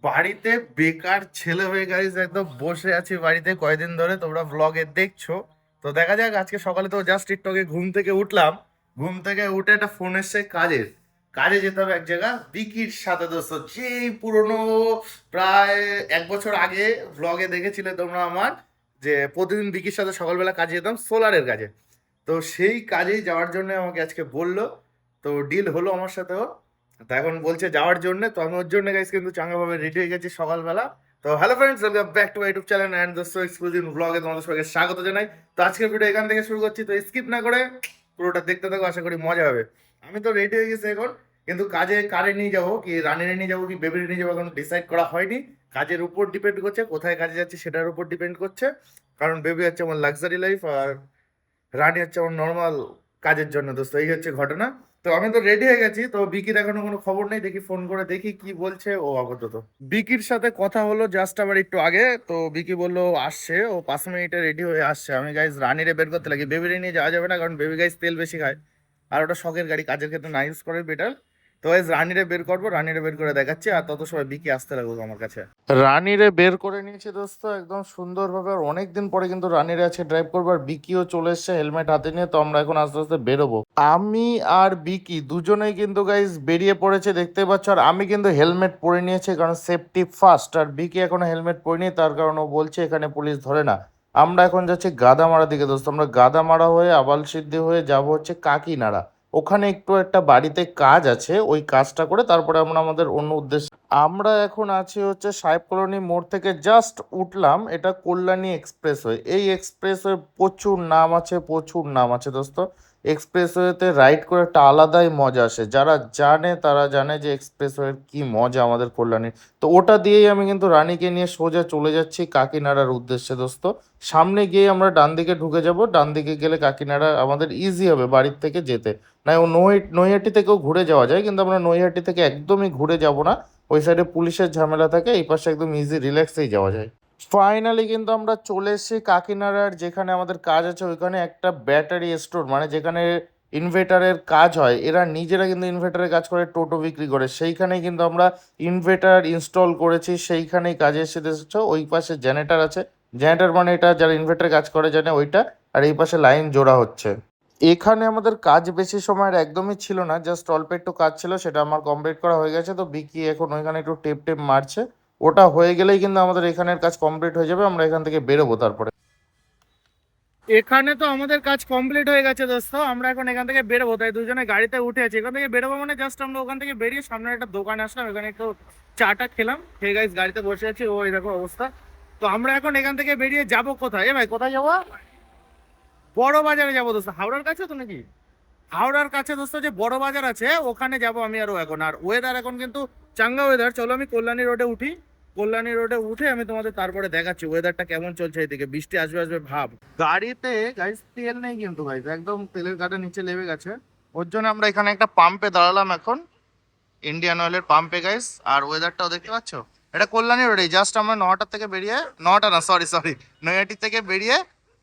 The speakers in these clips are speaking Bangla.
বাড়িতে বেকার ছেলে হয়ে গাইস একদম বসে আছি বাড়িতে কয়দিন ধরে, তোমরা ব্লগে দেখছো। তো দেখা যাক, আজকে সকালে তো জাস্ট টিকটকে ঘুম থেকে উঠলাম। ঘুম থেকে উঠে একটা ফোন এসছে কাজের। কাজে যেতে হবে এক জায়গা বিকির সাথে, দোস্ত যেই পুরনো, প্রায় 1 বছর আগে ব্লগে দেখেছিলে তোমরা আমার, যে প্রতিদিন বিকির সাথে সকালবেলা কাজে যেতাম সোলারের কাজে। তো সেই কাজেই যাওয়ার জন্য আমাকে আজকে বললো। তো ডিল হলো আমার সাথেও। তো এখন বলছে যাওয়ার জন্য, তো আমি ওর জন্য গাইস কিন্তু চাঙ্গাভাবে রেডি হয়ে গেছি সকালবেলা। তো hello friends, welcome back to my YouTube channel and দোস্ত এক্সক্লুসিভ ব্লগে তোমাদের সবাইকে স্বাগত জানাই। তো আজকের ভিডিও এখান থেকে শুরু করছি, তো স্কিপ না করে পুরোটা দেখতে থাকো, আশা করি মজা হবে। আমি তো রেডি হয়ে গেছি এখন, কিন্তু কাজে কারে নিয়ে যাবো, কি রানিরে নিয়ে যাবো কি বেবিরে নিয়ে যাবো এখন ডিসাইড করা হয়নি। কাজের উপর ডিপেন্ড করছে, কোথায় কাজে যাচ্ছি সেটার উপর ডিপেন্ড করছে। কারণ বেবি হচ্ছে আমার লাক্সারি লাইফ, আর রানী হচ্ছে আমার নর্মাল কাজের জন্য, দোস্ত এই হচ্ছে ঘটনা। তো আমি তো রেডি হয়ে গেছি, তো বিকির এখনো কোনো খবর নেই, দেখি ফোন করে দেখি কি বলছে ও আপাতত। বিকির সাথে কথা হলো জাস্ট আবার একটু আগে, তো বিকি বললো ও আসছে, ও 5 মিনিটে রেডি হয়ে আসছে। আমি গাইজ রানীরে বের করতে লাগি, বেবিরে নিয়ে যাওয়া যাবে না, কারণ বেবি গাইজ তেল বেশি খায়। আর ওটা শখের গাড়ি, কাজের ক্ষেত্রে না ইউজ করে বেটার। তো গাইজ রানীরে বের করবো, রানীরে বের করে দেখাচ্ছি, আর তত সময় বিকি আসতে লাগুক আমার কাছে। রানীরে বের করে নিয়েছি দোস্ত একদম সুন্দরভাবে, আর অনেকদিন পরে কিন্তু রানীরে আছে ড্রাইভ করবো, আর বিকিও চলে এসছে হেলমেট হাতে নিয়ে। তো আমরা এখন আস্তে আস্তে বেরোবো। আমি আর বিকি দুজনেই কিন্তু গাইজ বেরিয়ে পড়েছে দেখতে পাচ্ছ, আর আমি কিন্তু হেলমেট পরে নিয়েছি কারণ সেফটি ফার্স্ট। আর বিকি এখনো হেলমেট পরেনি, তার কারণ ও বলছে এখানে পুলিশ ধরে না। আমরা এখন যাচ্ছি গাদামারা দিকে দোস্ত, আমরা গাদামারা হয়ে আবালসিদ্ধি হয়ে যাব হচ্ছে কাকিনাড়া। ওখানে একটু একটা বাড়িতে কাজ আছে, ওই কাজটা করে তারপরে আমরা আমাদের অন্য উদ্দেশ্যে। আমরা এখন আছি হচ্ছে সাহেব কলোনি মোড় থেকে জাস্ট উঠলাম, এটা কল্যাণী এক্সপ্রেসওয়ে। এই এক্সপ্রেসওয়ে প্রচুর নাম আছে, প্রচুর নাম আছে দোস্ত। এক্সপ্রেসওয়েতে রাইড করে একটা আলাদাই মজা আসে, যারা জানে তারা জানে যে এক্সপ্রেসওয়ের কি মজা আমাদের কল্যাণীর। তো ওটা দিয়েই আমি কিন্তু রানীকে নিয়ে সোজা চলে যাচ্ছি কাকিনাড়ার উদ্দেশ্যে দোস্ত। সামনে গিয়ে আমরা ডান দিকে ঢুকে যাব, ডান দিকে গেলে কাকিনাড়া আমাদের ইজি হবে বাড়ির থেকে যেতে। না ও নৈহাটি থেকেও ঘুরে যাওয়া যায়, কিন্তু আমরা নৈহাটি থেকে একদমই ঘুরে যাব না। ওই সাইডে পুলিশের ঝামেলা থাকে, এই পাশে একদম ইজি রিল্যাক্সেই যাওয়া যায়। ফাইনালি কিন্তু আমরা চলে এসেছি কাকিনাড়ার, যেখানে আমাদের কাজ আছে ওইখানে একটা ব্যাটারি স্টোর, মানে যেখানে ইনভার্টারের কাজ হয়। এরা নিজেরা কিন্তু ইনভার্টারের কাজ করে, টোটো বিক্রি করে, সেইখানেই কিন্তু আমরা ইনভার্টার ইনস্টল করেছি, সেইখানেই কাজে এসে এসেছো। ওই পাশে জেনারেটর আছে, জেনারেটর মানে এটা যারা ইনভার্টারের কাজ করে জানে ওইটা। আর এই পাশে লাইন জোড়া হচ্ছে। এখানে আমাদের কাজ বেশি সময়ের একদমই ছিল না, জাস্ট অল্প একটু কাজ ছিল, সেটা আমার কমপ্লিট করা হয়ে গেছে। তো বিকি এখন ওইখানে একটু টেপ টেপ মারছে, ওটা হয়ে গেলেই কিন্তু আমাদের এখানের কাজ কমপ্লিট হয়ে যাবে, আমরা এখান থেকে বেরোবো তারপরে। এখানে তো আমাদের কাজ কমপ্লিট হয়ে গেছে দোস্ত, আমরা এখন এখান থেকে বেরোবো, তাই দুজনে গাড়িতে উঠে আছি। এখান থেকে বেরোবো মানে জাস্ট আমরা ওখান থেকে বেরিয়ে সামনে একটা দোকানে আসলাম, এখানে একটু চাটা খেলাম, খেয়ে গাইস গাড়িতে বসে আছি। ও এই দেখো অবস্থা। তো আমরা এখন এখান থেকে বেরিয়ে যাব কোথায়, এ ভাই কোথায় যাবো? বড় বাজারে যাবো দোস্ত। হাওড়ার কাছে তো নাকি? হাওড়ার কাছে দোস্ত যে বড় বাজার আছে ওখানে যাব আমি আর ও এখন। আর ওয়েদার এখন কিন্তু চাঙ্গা ওয়েদার। চলো আমি কল্যাণী রোডে উঠি, কল্যাণী রোডে উঠে আমি তোমাদের তারপরে দেখাচ্ছি ওয়েদারটা কেমন চলছে। এদিকে বৃষ্টি আসবে আসবে ভাব। গাড়িতে গাইস তেল নেই কিন্তু গাইস, একদম তেলের গাড়ি নিচে লেবে গেছে। ওর জন্য আমরা এখানে একটা পাম্পে দাঁড়ালাম এখন, ইন্ডিয়ান অয়েলের পাম্পে গাইস। আর ওয়েদারটাও দেখতে পাচ্ছ, এটা কল্যাণী রোডে। জাস্ট আমরা 9টা থেকে বেরিয়ে, 9টা না সরি সরি, নৈহাটি থেকে বেরিয়ে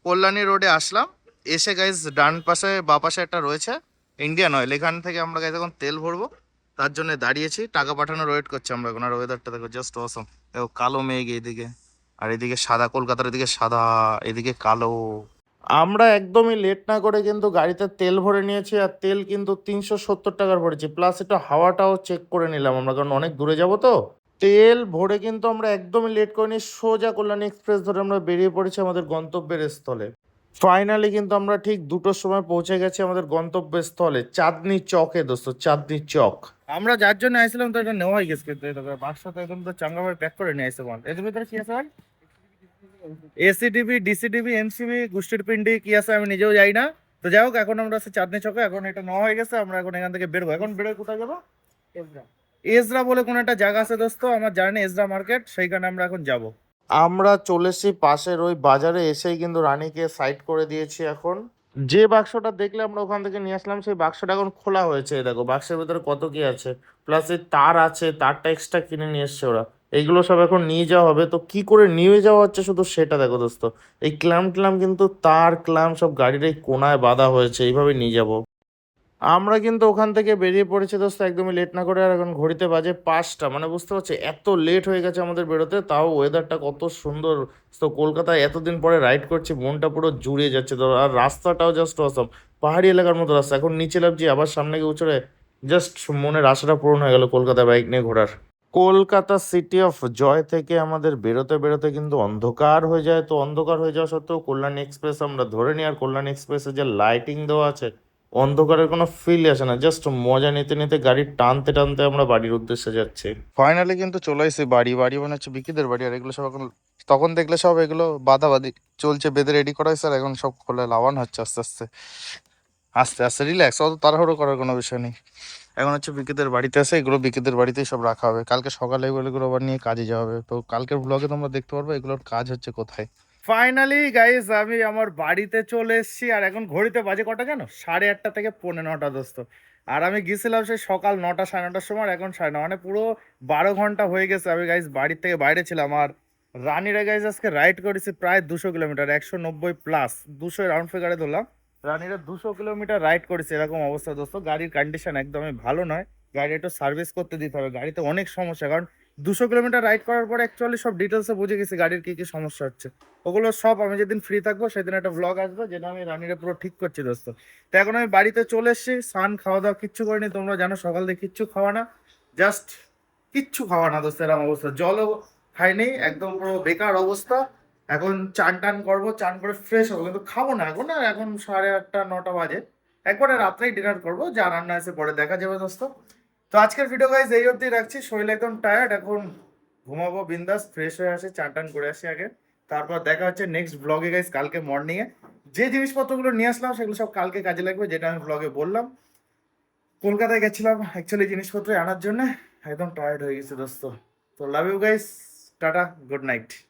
কল্যাণী রোডে আসলাম। এসে গাইস ডান পাশে বা পাশে একটা রয়েছে ইন্ডিয়ান অয়েল, এখান থেকে আমরা গাইস এখন তেল ভরবো। তার জন্য দাঁড়িয়েছি, টাকা পাঠানোর ওয়েট করছি আমরা এখন। আর ওয়েদারটা দেখো জাস্ট অসম। দেখো কালো মেঘ এইদিকে, আর এদিকে সাদা, কলকাতার এদিকে সাদা, এদিকে কালো। আমরা একদমই লেট না করে কিন্তু গাড়িতে তেল ভরে নিয়েছি, আর তেল কিন্তু 370 টাকার ভরেছি, প্লাস এটা হাওয়াটাও চেক করে নিলাম আমরা, কারণ অনেক দূরে যাব তো। তেল ভরে কিন্তু আমরা একদমই লেট করিনি, সোজা কল্যাণী এক্সপ্রেস ধরে আমরা বেরিয়ে পড়েছি আমাদের গন্তব্যের স্থলে। ফাইনালি কিন্তু আমরা ঠিক 2টোর সময় পৌঁছে গেছি আমাদের গন্তব্যের স্থলে, চাঁদনি চকে দোস্ত, চাঁদনি চক। আমরা যার জন্য আইছিলাম তো এটা নেওয়া হয়ে গেছে, কিন্তু এটা বাক্সটা একদম তো চাঙ্গাভাবে প্যাক করে নিয়ে আসছে। এর ভিতরে কি আছে ভাই? এসিডিবি, ডিসিডিবি, এমসিবি, গোষ্ঠীর পিন্ডি কি আছে আমি নিজেও যাই না। তো যাই হোক, এখন আমরা আছি চাঁদনি চকে, এখন এটা নেওয়া হয়ে গেছে। আমরা এখন এখান থেকে বেরোবো। এখন বেরোয় কোথায় যাবো? এজরা। এজরা বলে কোন একটা জায়গা আছে দোস্ত, আমার জানি এজরা মার্কেট, সেইখানে আমরা এখন যাব। আমরা চলে এসেছি পাশের ওই বাজারে, এসেই কিন্তু রানীকে সাইড করে দিয়েছি এখন। যে বাক্সটা দেখলে আমরা ওখান থেকে নিয়ে আসলাম, সেই বাক্সটা এখন খোলা হয়েছে। এই দেখো বাক্সের ভিতরে কত কি আছে, প্লাস এই তার আছে, তারটা এক্সট্রা কিনে নিয়ে এসছে ওরা। এইগুলো সব এখন নিয়ে যাওয়া হবে। তো কি করে নিয়ে যাওয়া হচ্ছে শুধু সেটা দেখো দোস্ত। এই ক্ল্যাম ক্ল্যাম কিন্তু তার ক্ল্যাম সব গাড়ির এই কোনায় বাঁধা হয়েছে, এইভাবে নিয়ে যাবো। আমরা কিন্তু ওখান থেকে বেরিয়ে পড়েছি দোস্ত একদমই লেট না করে, আর এখন ঘড়িতে বাজে 5টা, মানে বুঝতে পারছি এত লেট হয়ে গেছে আমাদের বেরোতে, তাও ওয়েদারটা কত সুন্দর। তো কলকাতায় এতদিন পরে রাইড করছি, মনটা পুরো জুড়িয়ে যাচ্ছে তো, আর রাস্তাটাও জাস্ট অসম, পাহাড়ি এলাকার মতো রাস্তা। এখন নিচে নামছি আবার সামনে গিয়ে উচড়ে, জাস্ট মনের আশাটা পূরণ হয়ে গেল কলকাতায় বাইক নিয়ে ঘোরার। কলকাতা সিটি অফ জয় থেকে আমাদের বেরোতে বেরোতে কিন্তু অন্ধকার হয়ে যায়, তো অন্ধকার হয়ে যাওয়া সত্ত্বেও কল্যাণী এক্সপ্রেস আমরা ধরে নিই, আর কল্যাণী এক্সপ্রেসে যে লাইটিং দেওয়া আছে, অন্ধকারের কোনো ফিল আসে না, জাস্ট মজা নিতে নিতে গাড়ি টানতে টানতে আমরা বাড়ির উদ্দেশ্যে যাচ্ছি। ফাইনালি কিন্তু চলে এসেছি বাড়ি। বাড়ি মানে হচ্ছে বিকিদের বাড়ি, আর এগুলো সব এখন, তখন দেখলে সব এগুলো বাদাবাদি চলছে, বেঁধে রেডি করা হয়েছে, আর এখন সব খোলা লাভান হচ্ছে আস্তে আস্তে আস্তে আস্তে, রিল্যাক্স, অত তাড়াহুড়ো করার কোনো বিষয় নেই। এখন হচ্ছে বিকেদের বাড়িতে আছে, এগুলো বিকেদের বাড়িতেই সব রাখা হবে, কালকে সকালে এগুলো আবার নিয়ে কাজে যাওয়া হবে। তো কালকের ব্লগে তোমরা দেখতে পারবে এগুলোর কাজ হচ্ছে কোথায়। ফাইনালি গাইস আমি আমার বাড়িতে চলে এসেছি, আর এখন ঘড়িতে বাজে কটা জানো? 8:30 থেকে 9:45 দোস্ত। আর আমি গেছিলাম সেই সকাল 9টা 9:30 সময়, আর এখন 9:30, মানে পুরো 12 ঘন্টা হয়ে গেছে আমি গাইস বাড়ির থেকে বাইরে ছিলাম। আর রানীরা গাইস আজকে রাইড করেছি প্রায় 200 কিলোমিটার, 190+, 200 রাউন্ড ফিগারে ধরলাম। রানীরা 200 কিলোমিটার রাইড করেছে, এরকম অবস্থা দোস্ত। গাড়ির কন্ডিশন একদমই ভালো নয়, গাড়ি একটু সার্ভিস করতে দিতে হবে, গাড়িতে অনেক সমস্যা। কারণ 200 কিলোমিটার রাইড করার পর অ্যাকচুয়ালি সব ডিটেলসে বুঝে গেছি গাড়ির কি কি সমস্যা হচ্ছে। ওগুলো সব আমি যেদিন ফ্রি থাকবো সেদিন একটা ব্লগ আসবে, যেটা আমি রানীরা পুরো ঠিক করছি দোস্ত। তো এখন আমি বাড়িতে চলে এসেছি, স্নান খাওয়া দাওয়া কিচ্ছু করিনি, তোমরা জানো সকাল থেকে কিচ্ছু খাওয়া না, জাস্ট কিচ্ছু খাওয়া না দোস্ত, এরকম অবস্থা। জলও খাইনি, একদম পুরো বেকার অবস্থা। এখন চান টান করবো, চান করে ফ্রেশ হবো, কিন্তু খাবো না এখন। আর এখন 8:30 9টা বাজে, একবারে রাত্রেই ডিনার করবো, যা রান্না আছে পরে দেখা যাবে দোস্ত। তো আজকের ভিডিও গাইজ এই অবধি রাখছি, শরীর একদম টায়ার্ড, এখন ঘুমাবো বিন্দাস, ফ্রেশ হয়ে আসি, চান টান করে আসি আগে, তারপর দেখা হচ্ছে নেক্সট ব্লগে গাইজ কালকে মর্নিংয়ে। যে জিনিসপত্রগুলো নিয়ে আসলাম সেগুলো সব কালকে কাজে লাগবে, যেটা আমি ব্লগে বললাম। কলকাতায় গেছিলাম অ্যাকচুয়ালি জিনিসপত্র আনার জন্য, একদম টায়ার্ড হয়ে গেছে দোস্ত। তো love you guys, tata, good night.